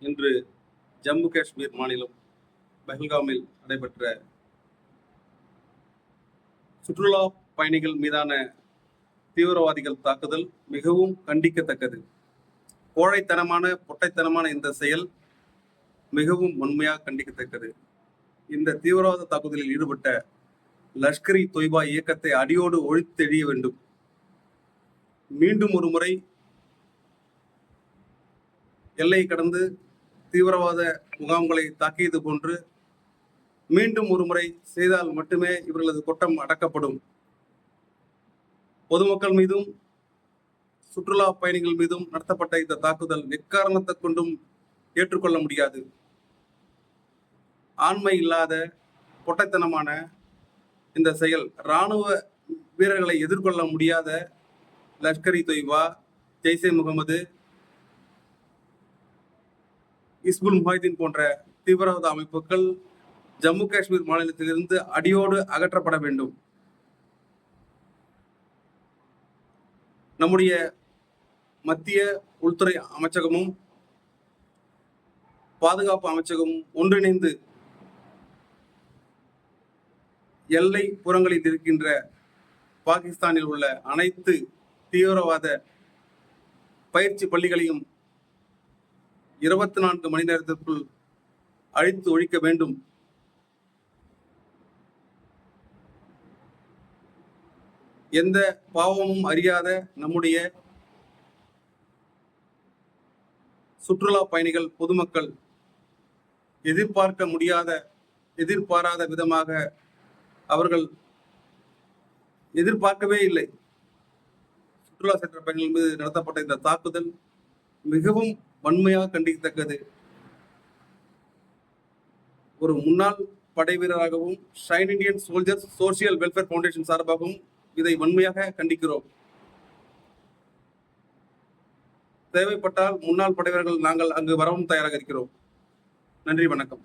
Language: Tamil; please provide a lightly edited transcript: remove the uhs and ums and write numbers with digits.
இன்று ஜம்மு காஷ்மீர் மாநிலம் பஹல்காமில் நடைபெற்ற சுற்றுலா பயணிகள் மீதான தீவிரவாதிகள் தாக்குதல் மிகவும் கண்டிக்கத்தக்கது. கோழைத்தனமான பொட்டைத்தனமான இந்த செயல் மிகவும் வன்மையாக கண்டிக்கத்தக்கது. இந்த தீவிரவாத தாக்குதலில் ஈடுபட்ட லஷ்கர் இ தொய்பா இயக்கத்தை அடியோடு ஒழித்தெழிய வேண்டும். மீண்டும் ஒரு முறை எல்லை கடந்து தீவிரவாத முகாம்களை தாக்கியது போன்று மீண்டும் ஒரு முறை செய்தால் மட்டுமே இவர்களது கொட்டம் அடக்கப்படும். பொதுமக்கள் மீதும் சுற்றுலா பயணிகள் மீதும் நடத்தப்பட்ட இந்த தாக்குதல் எக்காரணத்தை கொண்டும் ஏற்றுக்கொள்ள முடியாது. ஆண்மை இல்லாத பொட்டைத்தனமான இந்த செயல் இராணுவ வீரர்களை எதிர்கொள்ள முடியாத லஷ்கர் இ தொய்பா, ஜெய்ஷே முகமது, இஸ்புல் முஹாய்தீன் போன்ற தீவிரவாத அமைப்புகள் ஜம்மு காஷ்மீர் மாநிலத்திலிருந்து அடியோடு அகற்றப்பட வேண்டும். நம்முடைய மத்திய உள்துறை அமைச்சகமும் பாதுகாப்பு அமைச்சகமும் ஒன்றிணைந்து எல்லை புறங்களில் இருக்கின்ற பாகிஸ்தானில் உள்ள அனைத்து தீவிரவாத பயிற்சி பள்ளிகளையும் 24 மணி நேரத்திற்குள் அழித்து ஒழிக்க வேண்டும். எந்த பாவமும் அறியாத நம்முடைய சுற்றுலா பயணிகள் பொதுமக்கள் எதிர்பாராத விதமாக அவர்கள் எதிர்பார்க்கவே இல்லை. சுற்றுலா சென்ற பயணிகள் மீது நடத்தப்பட்ட இந்த தாக்குதல் மிகவும் வன்மையாக கண்டிக்கத்தக்கது. ஒரு முன்னாள் படை வீரராகவும் shine Indian soldiers social welfare foundation சார்பாகவும் இதை வன்மையாக கண்டிக்கிறோம். தேவைப்பட்டால் முன்னாள் படை வீரர்கள் நாங்கள் அங்கு வரவும் தயாராக இருக்கிறோம். நன்றி, வணக்கம்.